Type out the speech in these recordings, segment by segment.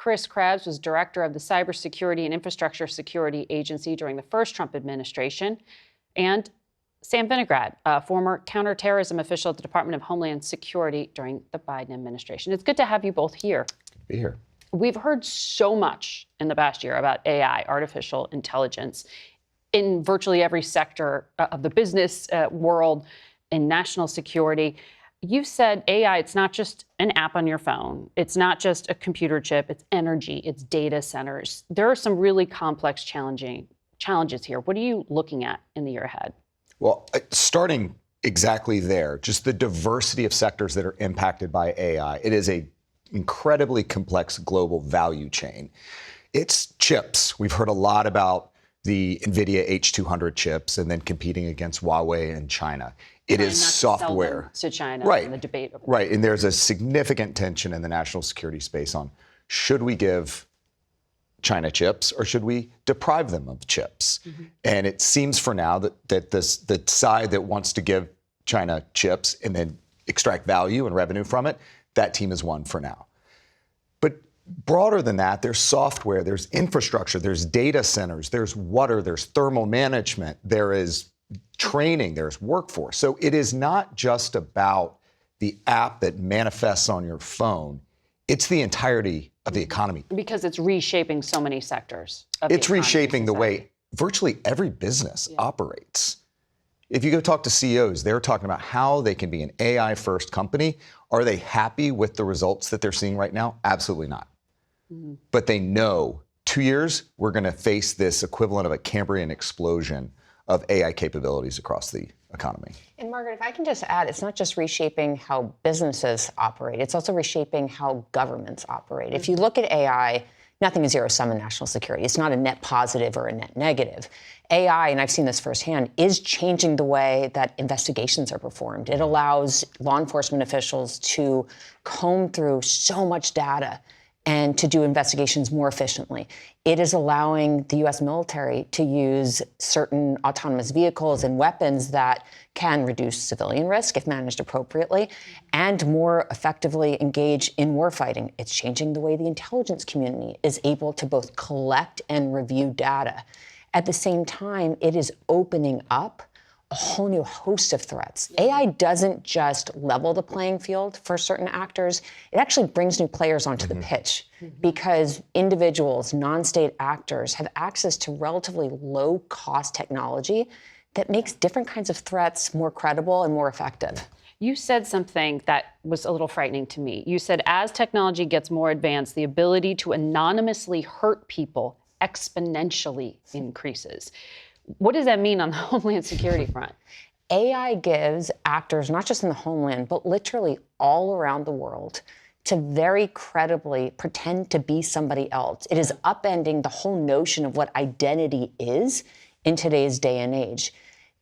Chris Krebs was director of the Cybersecurity and Infrastructure Security Agency during the first Trump administration. And Sam Vinograd, a former counterterrorism official at the Department of Homeland Security during the Biden administration. It's good to have you both here. Be here. We've heard so much in the past year about AI, artificial intelligence, in virtually every sector of the business world, in national security. You've said AI, it's not just an app on your phone. It's not just a computer chip. It's energy. It's data centers. There are some really complex, challenges here. What are you looking at in the year ahead? Well, starting exactly there, just the diversity of sectors that are impacted by AI. It is a incredibly complex global value chain. It's chips. We've heard a lot about the NVIDIA H200 chips and then competing against Huawei and China. It is software. To China, right? In the debate. Right, and there's a significant tension in the national security space on should we give China chips or should we deprive them of chips? Mm-hmm. And it seems for now that the side that wants to give China chips and then extract value and revenue from it, that team has won for now. But broader than that, there's software, there's infrastructure, there's data centers, there's water, there's thermal management, there is training, there's workforce. So it is not just about the app that manifests on your phone. It's the entirety of the economy. Because it's reshaping so many sectors of It's reshaping the way virtually every business operates. If you go talk to CEOs, they're talking about how they can be an AI-first company. Are they happy with the results that they're seeing right now? Absolutely not. Mm-hmm. But they know 2 years, we're going to face this equivalent of a Cambrian explosion of AI capabilities across the economy. And Margaret, if I can just add, it's not just reshaping how businesses operate, it's also reshaping how governments operate. Mm-hmm. If you look at AI, nothing is zero-sum in national security. It's not a net positive or a net negative. AI, and I've seen this firsthand, is changing the way that investigations are performed. It allows law enforcement officials to comb through so much data and to do investigations more efficiently. It is allowing the U.S. military to use certain autonomous vehicles and weapons that can reduce civilian risk if managed appropriately and more effectively engage in warfighting. It's changing the way the intelligence community is able to both collect and review data. At the same time, it is opening up a whole new host of threats. AI doesn't just level the playing field for certain actors. It actually brings new players onto the pitch because individuals, non-state actors have access to relatively low-cost technology that makes different kinds of threats more credible and more effective. You said something that was a little frightening to me. You said as technology gets more advanced, the ability to anonymously hurt people exponentially increases. What does that mean on the Homeland Security front? AI gives actors, not just in the homeland, but literally all around the world, to very credibly pretend to be somebody else. It is upending the whole notion of what identity is in today's day and age.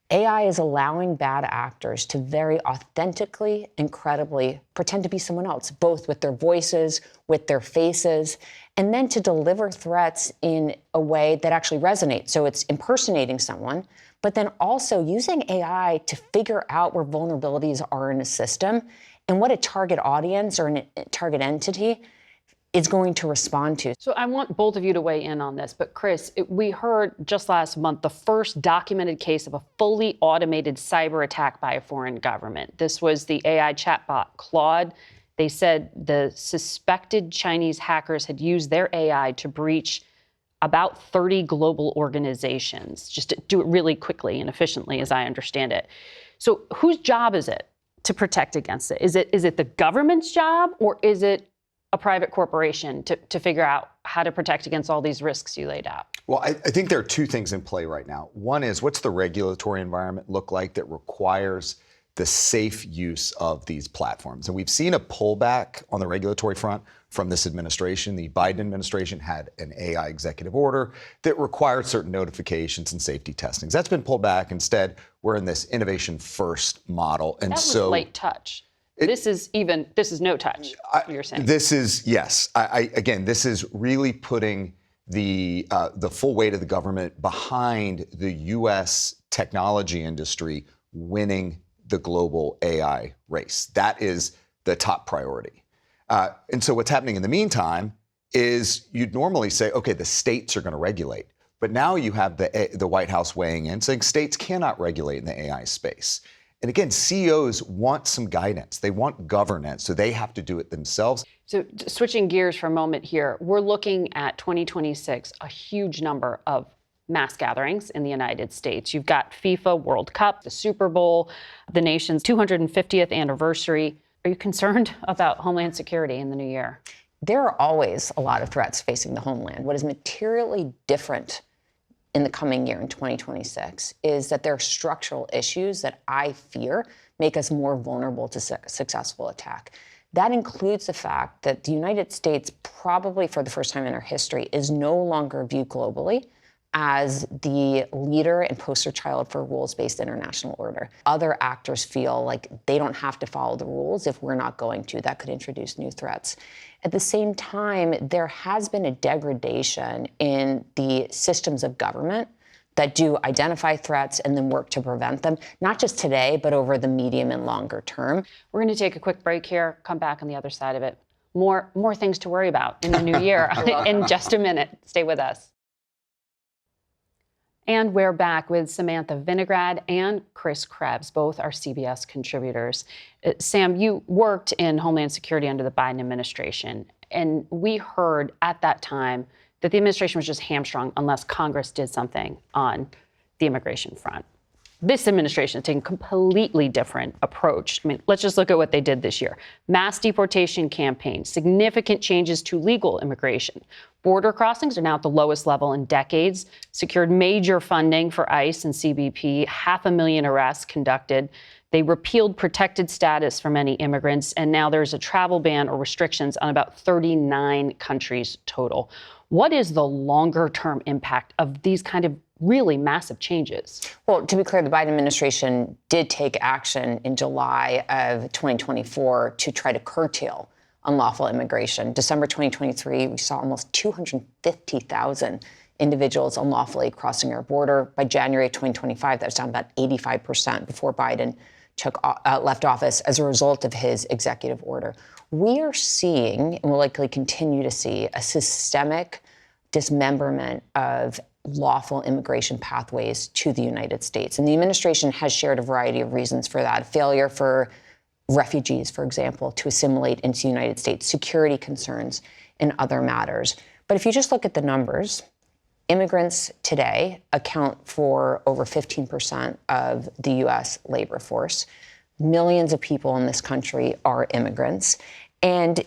AI is allowing bad actors to very authentically and credibly pretend to be someone else, both with their voices, with their faces, and then to deliver threats in a way that actually resonates. So it's impersonating someone, but then also using AI to figure out where vulnerabilities are in a system and what a target audience or a target entity is going to respond to. So I want both of you to weigh in on this, but Chris, we heard just last month the first documented case of a fully automated cyber attack by a foreign government. This was the AI chatbot Claude. They said the suspected Chinese hackers had used their AI to breach about 30 global organizations, just to do it really quickly and efficiently, as I understand it. So whose job is it to protect against it? Is it the government's job, or is it a private corporation to figure out how to protect against all these risks you laid out? Well, I think there are two things in play right now. One is, what's the regulatory environment look like that requires the safe use of these platforms? And we've seen a pullback on the regulatory front from this administration. The Biden administration had an AI executive order that required certain notifications and safety testings. That's been pulled back. Instead, we're in this innovation first model. And that was light touch. This is no touch, you're saying. This is, yes. Again, this is really putting the full weight of the government behind the U.S. technology industry winning the global AI race. That is the top priority. And so what's happening in the meantime is you'd normally say, okay, the states are going to regulate. But now you have the White House weighing in saying states cannot regulate in the AI space. And again, CEOs want some guidance. They want governance, so they have to do it themselves. So switching gears for a moment here, we're looking at 2026, a huge number of mass gatherings in the United States. You've got FIFA World Cup, the Super Bowl, the nation's 250th anniversary. Are you concerned about Homeland Security in the new year? There are always a lot of threats facing the homeland. What is materially different in the coming year, in 2026, is that there are structural issues that I fear make us more vulnerable to successful attack. That includes the fact that the United States, probably for the first time in our history, is no longer viewed globally as the leader and poster child for rules-based international order. Other actors feel like they don't have to follow the rules if we're not going to. That could introduce new threats. At the same time, there has been a degradation in the systems of government that do identify threats and then work to prevent them, not just today, but over the medium and longer term. We're going to take a quick break here, come back on the other side of it. More things to worry about in the new year in just a minute. Stay with us. And we're back with Samantha Vinograd and Chris Krebs. Both are CBS contributors. Sam, you worked in Homeland Security under the Biden administration, and we heard at that time that the administration was just hamstrung unless Congress did something on the immigration front. This administration has taken a completely different approach. I mean, let's just look at what they did this year. Mass deportation campaign, significant changes to legal immigration. Border crossings are now at the lowest level in decades, secured major funding for ICE and CBP, 500,000 arrests conducted. They repealed protected status for many immigrants, and now there's a travel ban or restrictions on about 39 countries total. What is the longer-term impact of these kind of really massive changes? Well, to be clear, the Biden administration did take action in July of 2024 to try to curtail unlawful immigration. December 2023, we saw almost 250,000 individuals unlawfully crossing our border. By January 2025, that was down about 85% before Biden left office as a result of his executive order. We are seeing, and will likely continue to see, a systemic dismemberment of lawful immigration pathways to the United States. And the administration has shared a variety of reasons for that. Failure for refugees, for example, to assimilate into the United States, security concerns, and other matters. But if you just look at the numbers, immigrants today account for over 15% of the U.S. labor force. Millions of people in this country are immigrants. And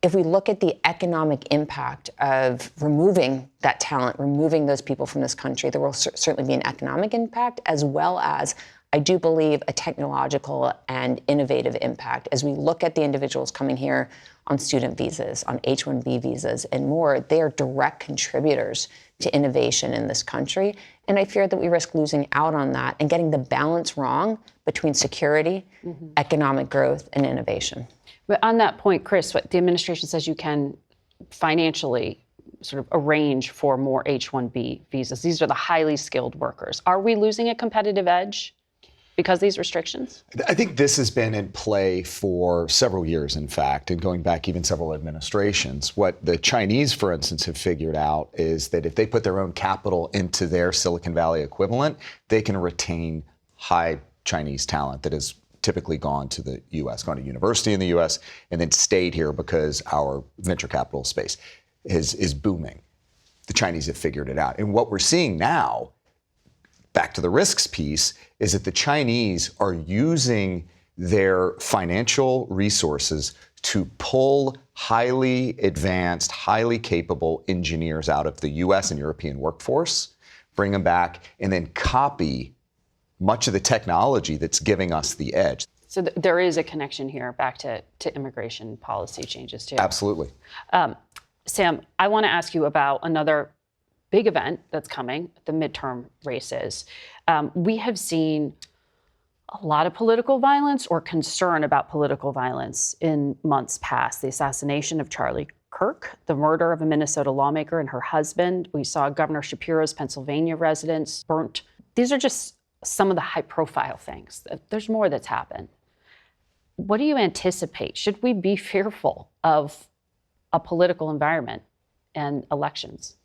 if we look at the economic impact of removing that talent, removing those people from this country, there will certainly be an economic impact, as well as, I do believe, a technological and innovative impact. As we look at the individuals coming here on student visas, on H-1B visas, and more, they are direct contributors to innovation in this country. And I fear that we risk losing out on that and getting the balance wrong between security, economic growth, and innovation. But on that point, Chris, what the administration says you can financially sort of arrange for more H-1B visas. These are the highly skilled workers. Are we losing a competitive edge because of these restrictions? I think this has been in play for several years, in fact, and going back even several administrations. What the Chinese, for instance, have figured out is that if they put their own capital into their Silicon Valley equivalent, they can retain high Chinese talent that has typically gone to the U.S., gone to university in the U.S., and then stayed here because our venture capital space is booming. The Chinese have figured it out. And what we're seeing now, back to the risks piece, is that the Chinese are using their financial resources to pull highly advanced, highly capable engineers out of the U.S. and European workforce, bring them back, and then copy much of the technology that's giving us the edge. So there is a connection here back to immigration policy changes, too. Absolutely. Sam, I want to ask you about another big event that's coming, the midterm races. We have seen a lot of political violence or concern about political violence in months past. The assassination of Charlie Kirk, the murder of a Minnesota lawmaker and her husband. We saw Governor Shapiro's Pennsylvania residence burnt. These are just some of the high-profile things. There's more that's happened. What do you anticipate? Should we be fearful of a political environment and elections?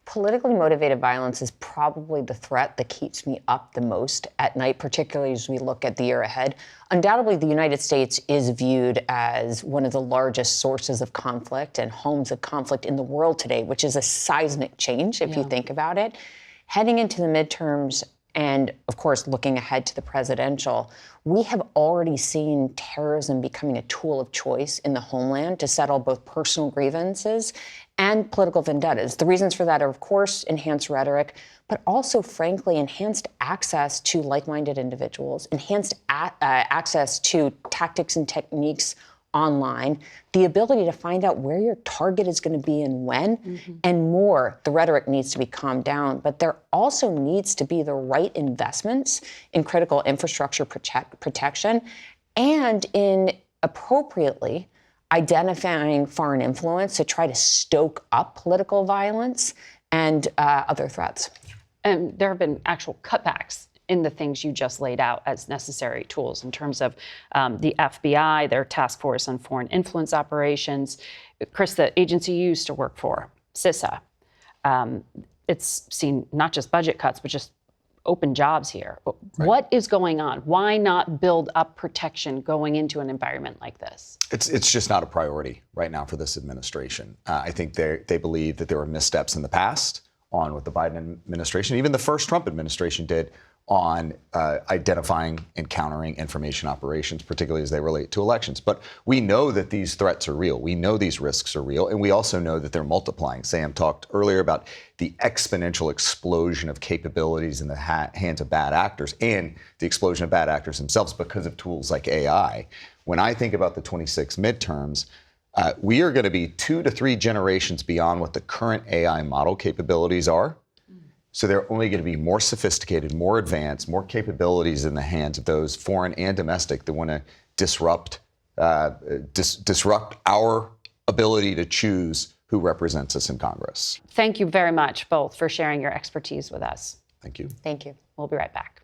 Politically motivated violence is probably the threat that keeps me up the most at night, particularly as we look at the year ahead. Undoubtedly, the United States is viewed as one of the largest sources of conflict and homes of conflict in the world today, which is a seismic change if you think about it. Heading into the midterms and, of course, looking ahead to the presidential, we have already seen terrorism becoming a tool of choice in the homeland to settle both personal grievances and political vendettas. The reasons for that are, of course, enhanced rhetoric, but also, frankly, enhanced access to like-minded individuals, enhanced access to tactics and techniques online, the ability to find out where your target is going to be and when, and more. The rhetoric needs to be calmed down, but there also needs to be the right investments in critical infrastructure protection and in appropriately identifying foreign influence to try to stoke up political violence and other threats. And there have been actual cutbacks in the things you just laid out as necessary tools in terms of the FBI, their task force on foreign influence operations. Chris, the agency you used to work for, CISA, it's seen not just budget cuts, but just open jobs here. Right. What is going on? Why not build up protection going into an environment like this? It's just not a priority right now for this administration. I think they believe that there were missteps in the past on what the Biden administration, even the first Trump administration did on identifying and countering information operations, particularly as they relate to elections. But we know that these threats are real. We know these risks are real. And we also know that they're multiplying. Sam talked earlier about the exponential explosion of capabilities in the hands of bad actors and the explosion of bad actors themselves because of tools like AI. When I think about the 26 midterms, we are going to be 2 to 3 generations beyond what the current AI model capabilities are. So they're only going to be more sophisticated, more advanced, more capabilities in the hands of those foreign and domestic that want to disrupt our ability to choose who represents us in Congress. Thank you very much, both, for sharing your expertise with us. Thank you. Thank you. We'll be right back.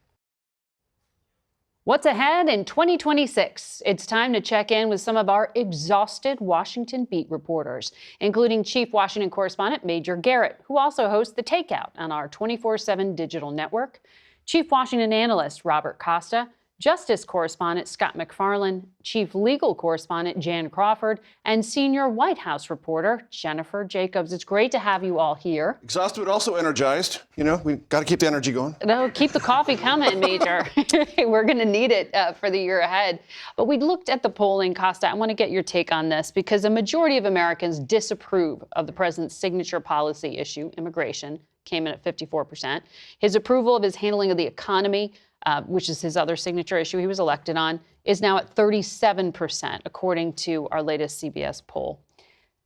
What's ahead in 2026? It's time to check in with some of our exhausted Washington beat reporters, including Chief Washington Correspondent Major Garrett, who also hosts The Takeout on our 24/7 digital network, Chief Washington Analyst Robert Costa, Justice Correspondent Scott MacFarlane, Chief Legal Correspondent Jan Crawford, and Senior White House Reporter Jennifer Jacobs. It's great to have you all here. Exhausted, but also energized. You know, we got to keep the energy going. No, keep the coffee coming, Major. We're going to need it for the year ahead. But we looked at the polling, Costa. I want to get your take on this because a majority of Americans disapprove of the president's signature policy issue, immigration, came in at 54%. His approval of his handling of the economy, which is his other signature issue he was elected on, is now at 37%, according to our latest CBS poll.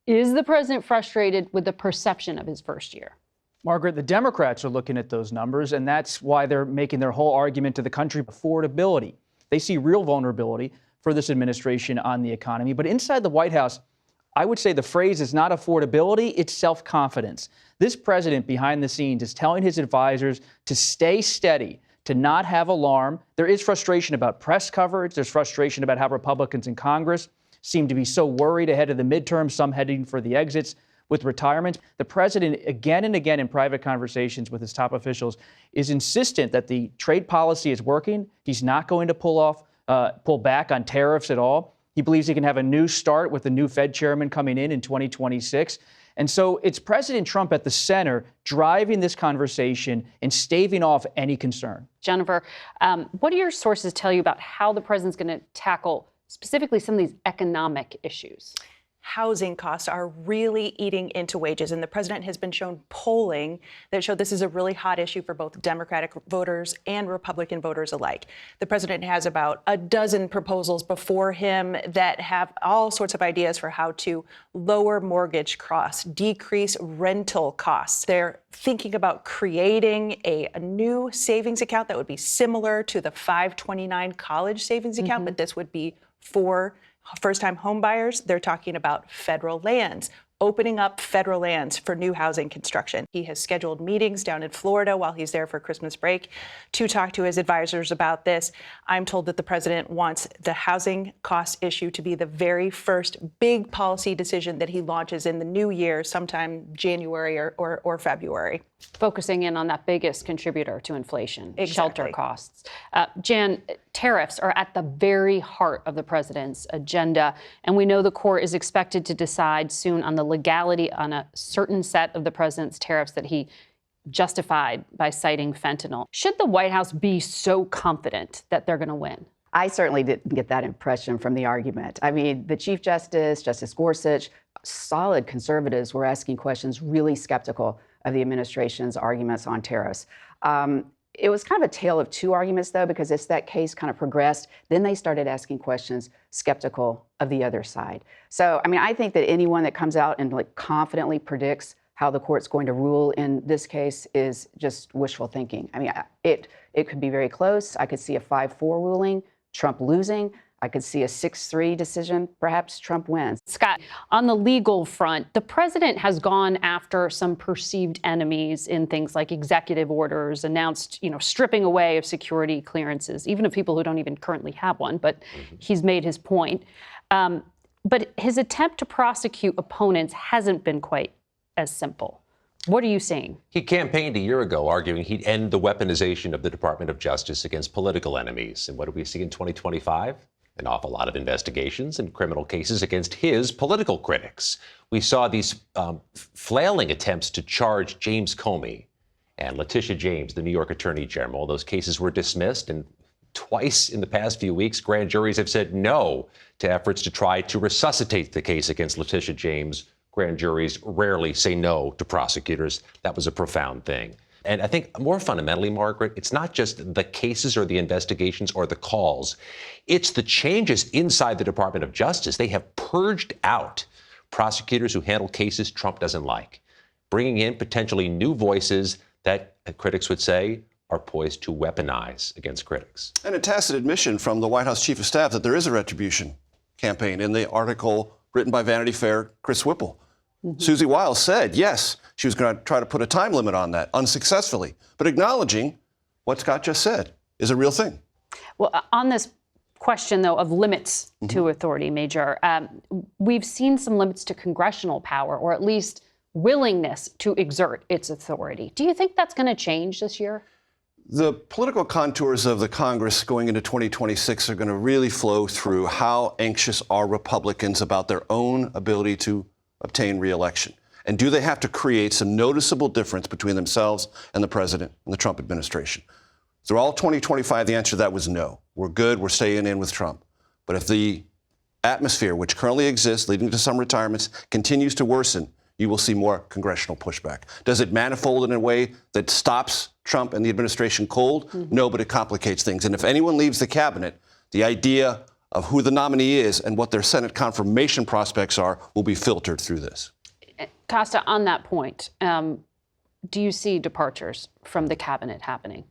Is the president frustrated with the perception of his first year? Margaret, the Democrats are looking at those numbers, and that's why they're making their whole argument to the country affordability. They see real vulnerability for this administration on the economy. But inside the White House, I would say the phrase is not affordability, it's self-confidence. This president behind the scenes is telling his advisors to stay steady, to not have alarm. There is frustration about press coverage. There's frustration about how Republicans in Congress seem to be so worried ahead of the midterm, some heading for the exits with retirement. The president, again and again in private conversations with his top officials, is insistent that the trade policy is working. He's not going to pull back on tariffs at all. He believes he can have a new start with the new Fed chairman coming in 2026. And so it's President Trump at the center driving this conversation and staving off any concern. Jennifer, what do your sources tell you about how the president's going to tackle specifically some of these economic issues? Housing costs are really eating into wages, and the president has been shown polling that showed this is a really hot issue for both Democratic voters and Republican voters alike. The president has about a dozen proposals before him that have all sorts of ideas for how to lower mortgage costs, decrease rental costs. They're thinking about creating a new savings account that would be similar to the 529 college savings account, but this would be for first-time home buyers. They're talking about federal lands, opening up federal lands for new housing construction. He has scheduled meetings down in Florida while he's there for Christmas break to talk to his advisors about this. I'm told that the president wants the housing cost issue to be the very first big policy decision that he launches in the new year, sometime January or February. Focusing in on that biggest contributor to inflation, shelter Exactly. costs. Jan, tariffs are at the very heart of the president's agenda, and we know the court is expected to decide soon on the legality on a certain set of the president's tariffs that he justified by citing fentanyl. Should the White House be so confident that they're going to win? I certainly didn't get that impression from the argument. I mean, the Chief Justice, Justice Gorsuch, solid conservatives were asking questions really skeptical of the administration's arguments on tariffs. It was kind of a tale of two arguments, though, because as that case kind of progressed, then they started asking questions skeptical of the other side. So, I mean, I think that anyone that comes out and confidently predicts how the court's going to rule in this case is just wishful thinking. I mean, it could be very close. I could see a 5-4 ruling, Trump losing. I could see a 6-3 decision, perhaps Trump wins. Scott, on the legal front, the president has gone after some perceived enemies in things like executive orders, announced, stripping away of security clearances, even of people who don't even currently have one, but he's made his point. But his attempt to prosecute opponents hasn't been quite as simple. What are you seeing? He campaigned a year ago arguing he'd end the weaponization of the Department of Justice against political enemies. And what do we see in 2025? An awful lot of investigations and criminal cases against his political critics. We saw these flailing attempts to charge James Comey and Letitia James, the New York Attorney General. Those cases were dismissed, and twice in the past few weeks, grand juries have said no to efforts to try to resuscitate the case against Letitia James. Grand juries rarely say no to prosecutors. That was a profound thing. And I think more fundamentally, Margaret, it's not just the cases or the investigations or the calls. It's the changes inside the Department of Justice. They have purged out prosecutors who handle cases Trump doesn't like, bringing in potentially new voices that critics would say are poised to weaponize against critics. And a tacit admission from the White House Chief of Staff that there is a retribution campaign in the article written by Vanity Fair, Chris Whipple. Susie Wiles said, yes, she was going to try to put a time limit on that, unsuccessfully, but acknowledging what Scott just said is a real thing. Well, on this question, though, of limits to authority, Major, we've seen some limits to congressional power, or at least willingness to exert its authority. Do you think that's going to change this year? The political contours of the Congress going into 2026 are going to really flow through how anxious are Republicans about their own ability to obtain re-election. And do they have to create some noticeable difference between themselves and the president and the Trump administration? Through all 2025, the answer to that was no. We're good. We're staying in with Trump. But if the atmosphere, which currently exists, leading to some retirements, continues to worsen, you will see more congressional pushback. Does it manifold in a way that stops Trump and the administration cold? No, but it complicates things. And if anyone leaves the cabinet, the idea of who the nominee is and what their Senate confirmation prospects are will be filtered through this. Costa, on that point, do you see departures from the cabinet happening?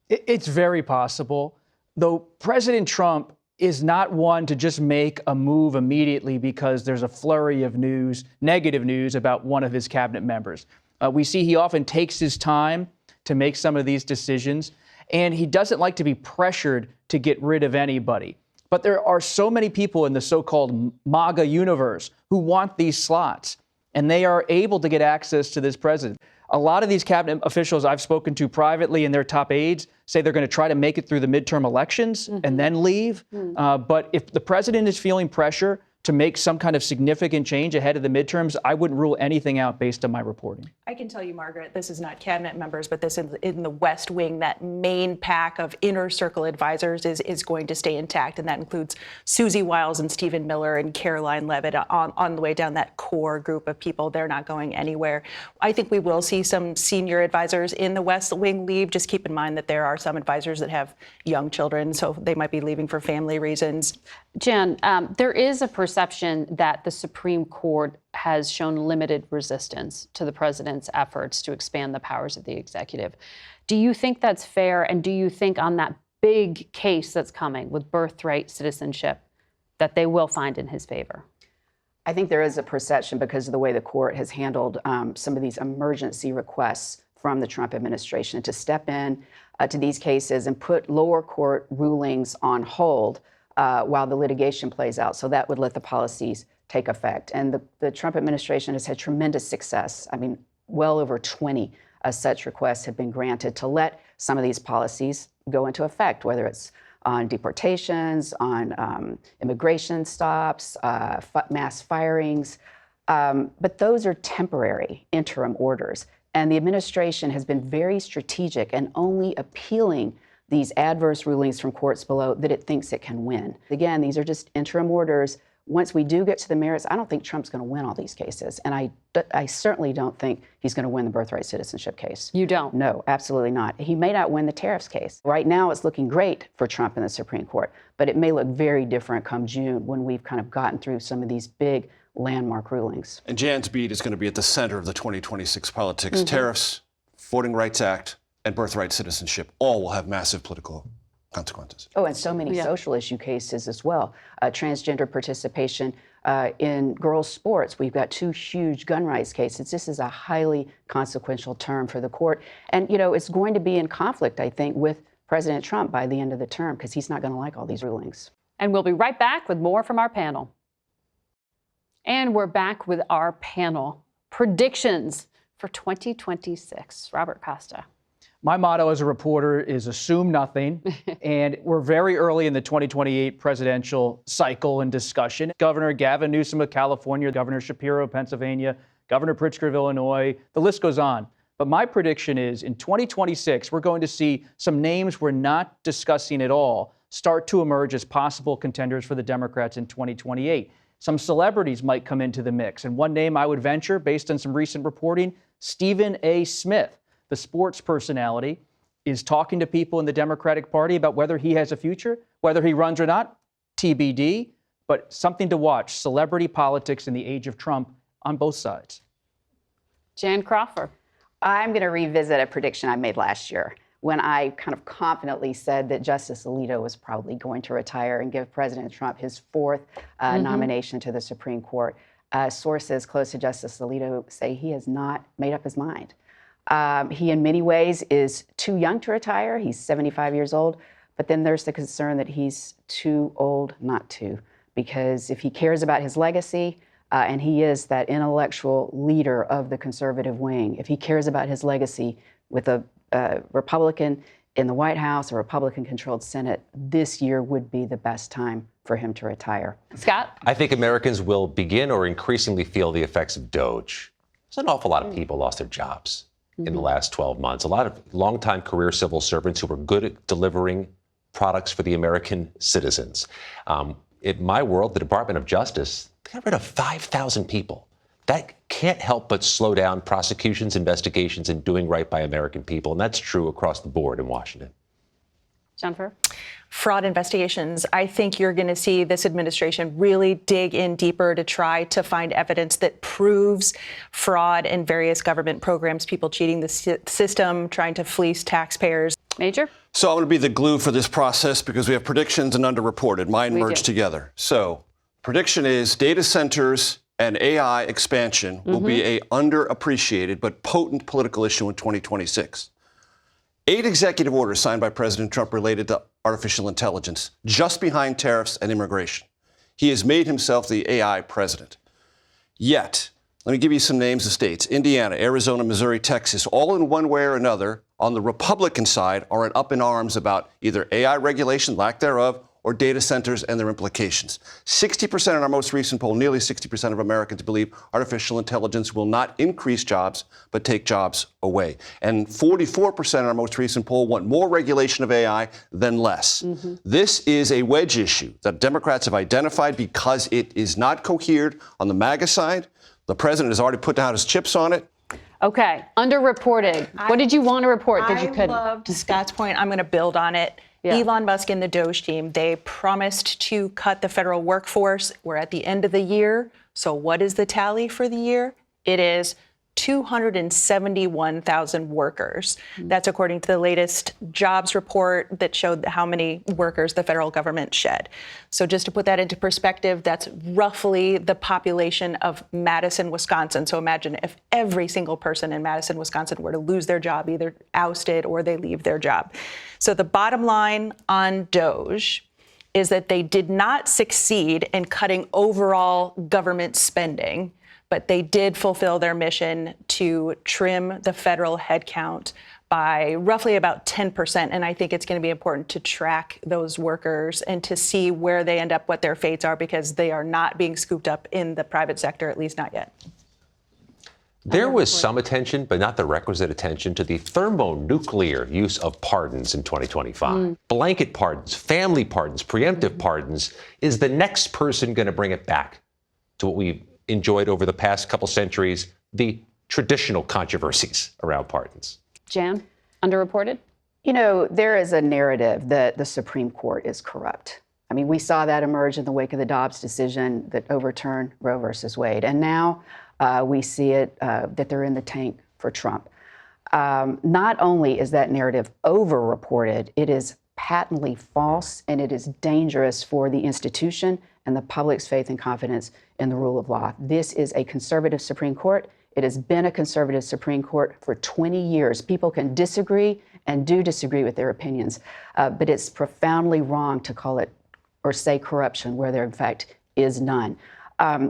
It's very possible, though President Trump is not one to just make a move immediately because there's a flurry of news, negative news about one of his cabinet members. We see he often takes his time to make some of these decisions, and he doesn't like to be pressured to get rid of anybody. But there are so many people in the so-called MAGA universe who want these slots, and they are able to get access to this president. A lot of these cabinet officials I've spoken to privately and their top aides say they're going to try to make it through the midterm elections and then leave. But if the president is feeling pressure to make some kind of significant change ahead of the midterms, I wouldn't rule anything out based on my reporting. I can tell you, Margaret, this is not cabinet members, but this in the West Wing, that main pack of inner circle advisors is going to stay intact. And that includes Susie Wiles and Stephen Miller and Caroline Levitt on the way down, that core group of people. They're not going anywhere. I think we will see some senior advisors in the West Wing leave. Just keep in mind that there are some advisors that have young children, so they might be leaving for family reasons. Jan, there is a perception that the Supreme Court has shown limited resistance to the president's efforts to expand the powers of the executive. Do you think that's fair? And do you think on that big case that's coming with birthright citizenship that they will find in his favor? I think there is a perception because of the way the court has handled some of these emergency requests from the Trump administration to step in to these cases and put lower court rulings on hold while the litigation plays out. So that would let the policies take effect. And the Trump administration has had tremendous success. I mean, well over 20 such requests have been granted to let some of these policies go into effect, whether it's on deportations, on immigration stops, mass firings. But those are temporary interim orders. And the administration has been very strategic and only appealing these adverse rulings from courts below that it thinks it can win. Again, these are just interim orders. Once we do get to the merits, I don't think Trump's going to win all these cases. And I certainly don't think he's going to win the birthright citizenship case. You don't? No, absolutely not. He may not win the tariffs case. Right now, it's looking great for Trump in the Supreme Court, but it may look very different come June when we've kind of gotten through some of these big landmark rulings. And Jan's beat is going to be at the center of the 2026 politics. Tariffs, Voting Rights Act, and birthright citizenship all will have massive political consequences. Oh, and so many social issue cases as well. Transgender participation in girls' sports. We've got 2 huge gun rights cases. This is a highly consequential term for the court. And, it's going to be in conflict, I think, with President Trump by the end of the term because he's not going to like all these rulings. And we'll be right back with more from our panel. And we're back with our panel. Predictions for 2026. Robert Costa. My motto as a reporter is assume nothing. And we're very early in the 2028 presidential cycle and discussion. Governor Gavin Newsom of California, Governor Shapiro of Pennsylvania, Governor Pritzker of Illinois, the list goes on. But my prediction is in 2026, we're going to see some names we're not discussing at all start to emerge as possible contenders for the Democrats in 2028. Some celebrities might come into the mix. And one name I would venture, based on some recent reporting, Stephen A. Smith, the sports personality, is talking to people in the Democratic Party about whether he has a future, whether he runs or not, TBD, but something to watch. Celebrity politics in the age of Trump on both sides. Jan Crawford. I'm going to revisit a prediction I made last year when I kind of confidently said that Justice Alito was probably going to retire and give President Trump his 4th nomination to the Supreme Court. Sources close to Justice Alito say he has not made up his mind. He, in many ways, is too young to retire. He's 75 years old. But then there's the concern that he's too old not to, because if he cares about his legacy, and he is that intellectual leader of the conservative wing, if he cares about his legacy with a Republican in the White House, a Republican-controlled Senate, this year would be the best time for him to retire. Scott? I think Americans will begin or increasingly feel the effects of DOGE. There's an awful lot of people lost their jobs in the last 12 months. A lot of longtime career civil servants who were good at delivering products for the American citizens. In my world, the Department of Justice, they got rid of 5,000 people. That can't help but slow down prosecutions, investigations, and doing right by American people. And that's true across the board in Washington. Jennifer? Fraud investigations. I think you're going to see this administration really dig in deeper to try to find evidence that proves fraud in various government programs, people cheating the system, trying to fleece taxpayers. Major? So I'm going to be the glue for this process because we have predictions and underreported. Mine merged together. So prediction is data centers and AI expansion will be a underappreciated but potent political issue in 2026. 8 executive orders signed by President Trump related to artificial intelligence, just behind tariffs and immigration. He has made himself the AI president. Yet, let me give you some names of states. Indiana, Arizona, Missouri, Texas, all in one way or another, on the Republican side, are up in arms about either AI regulation, lack thereof, or data centers and their implications. 60% in our most recent poll, nearly 60% of Americans believe artificial intelligence will not increase jobs, but take jobs away. And 44% in our most recent poll want more regulation of AI than less. This is a wedge issue that Democrats have identified because it is not cohered on the MAGA side. The president has already put down his chips on it. Okay, underreported. What did you want to report that you couldn't? I loved Scott's point. I'm going to build on it. Yeah. Elon Musk and the DOGE team, they promised to cut the federal workforce. We're at the end of the year. So what is the tally for the year? It is 271,000 workers. That's according to the latest jobs report that showed how many workers the federal government shed. So just to put that into perspective, that's roughly the population of Madison, Wisconsin. So imagine if every single person in Madison, Wisconsin were to lose their job, either ousted or they leave their job. So the bottom line on DOGE is that they did not succeed in cutting overall government spending, but they did fulfill their mission to trim the federal headcount by roughly about 10%. And I think it's going to be important to track those workers and to see where they end up, what their fates are, because they are not being scooped up in the private sector, at least not yet. There was some attention, but not the requisite attention, to the thermonuclear use of pardons in 2025. Blanket pardons, family pardons, preemptive pardons. Is the next person going to bring it back to what we've enjoyed over the past couple centuries, the traditional controversies around pardons? Jan, underreported? You know, there is a narrative that the Supreme Court is corrupt. I mean, we saw that emerge in the wake of the Dobbs decision that overturned Roe versus Wade. And now we see it that they're in the tank for Trump. Not only is that narrative over-reported, it is patently false, and it is dangerous for the institution and the public's faith and confidence in the rule of law. This is a conservative Supreme Court. It has been a conservative Supreme Court for 20 years. People can disagree and do disagree with their opinions, but it's profoundly wrong to call it or say corruption where there, in fact, is none.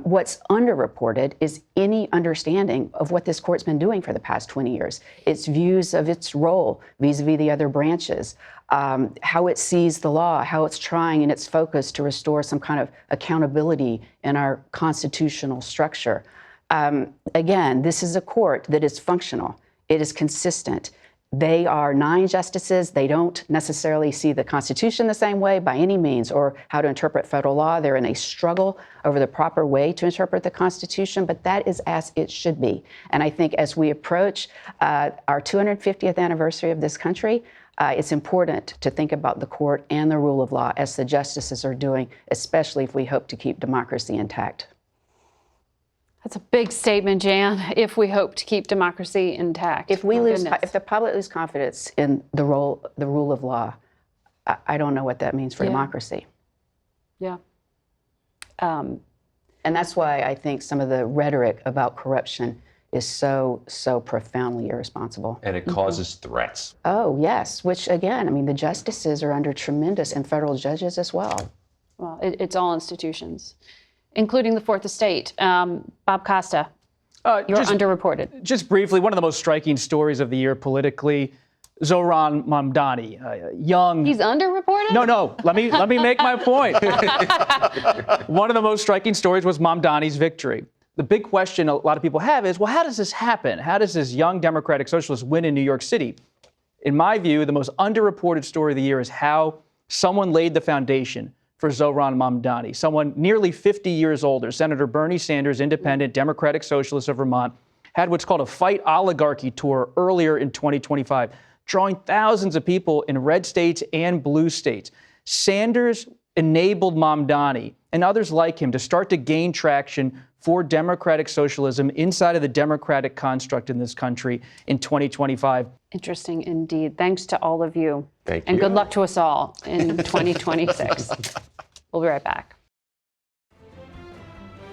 What's underreported is any understanding of what this court's been doing for the past 20 years, its views of its role vis-a-vis the other branches, how it sees the law, how it's trying in its focus to restore some kind of accountability in our constitutional structure. Again, this is a court that is functional. It is consistent. They are 9 justices. They don't necessarily see the Constitution the same way by any means, or how to interpret federal law. They're in a struggle over the proper way to interpret the Constitution, but that is as it should be. And I think as we approach our 250th anniversary of this country, it's important to think about the court and the rule of law as the justices are doing, especially if we hope to keep democracy intact. That's a big statement, Jan. If we hope to keep democracy intact. If the public lose confidence in the rule of law, I don't know what that means for democracy. Yeah. And that's why I think some of the rhetoric about corruption is so profoundly irresponsible. And it causes threats. Oh, yes, which again, I mean, the justices are under tremendous, and federal judges as well. Well, it's all institutions, including the Fourth Estate. Bob Costa, you're underreported. Just briefly, one of the most striking stories of the year politically, Zohran Mamdani, young. He's underreported? No. Let me make my point. One of the most striking stories was Mamdani's victory. The big question a lot of people have is, well, how does this happen? How does this young Democratic Socialist win in New York City? In my view, the most underreported story of the year is how someone laid the foundation for Zohran Mamdani, someone nearly 50 years older. Senator Bernie Sanders, independent Democratic Socialist of Vermont, had what's called a Fight Oligarchy tour earlier in 2025, drawing thousands of people in red states and blue states. Sanders enabled Mamdani and others like him to start to gain traction for democratic socialism inside of the democratic construct in this country in 2025. Interesting indeed. Thanks to all of you. Thank you. And good luck to us all in 2026. We'll be right back.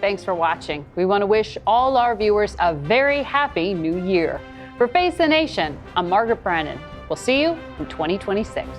Thanks for watching. We want to wish all our viewers a very happy new year. For Face the Nation, I'm Margaret Brennan. We'll see you in 2026.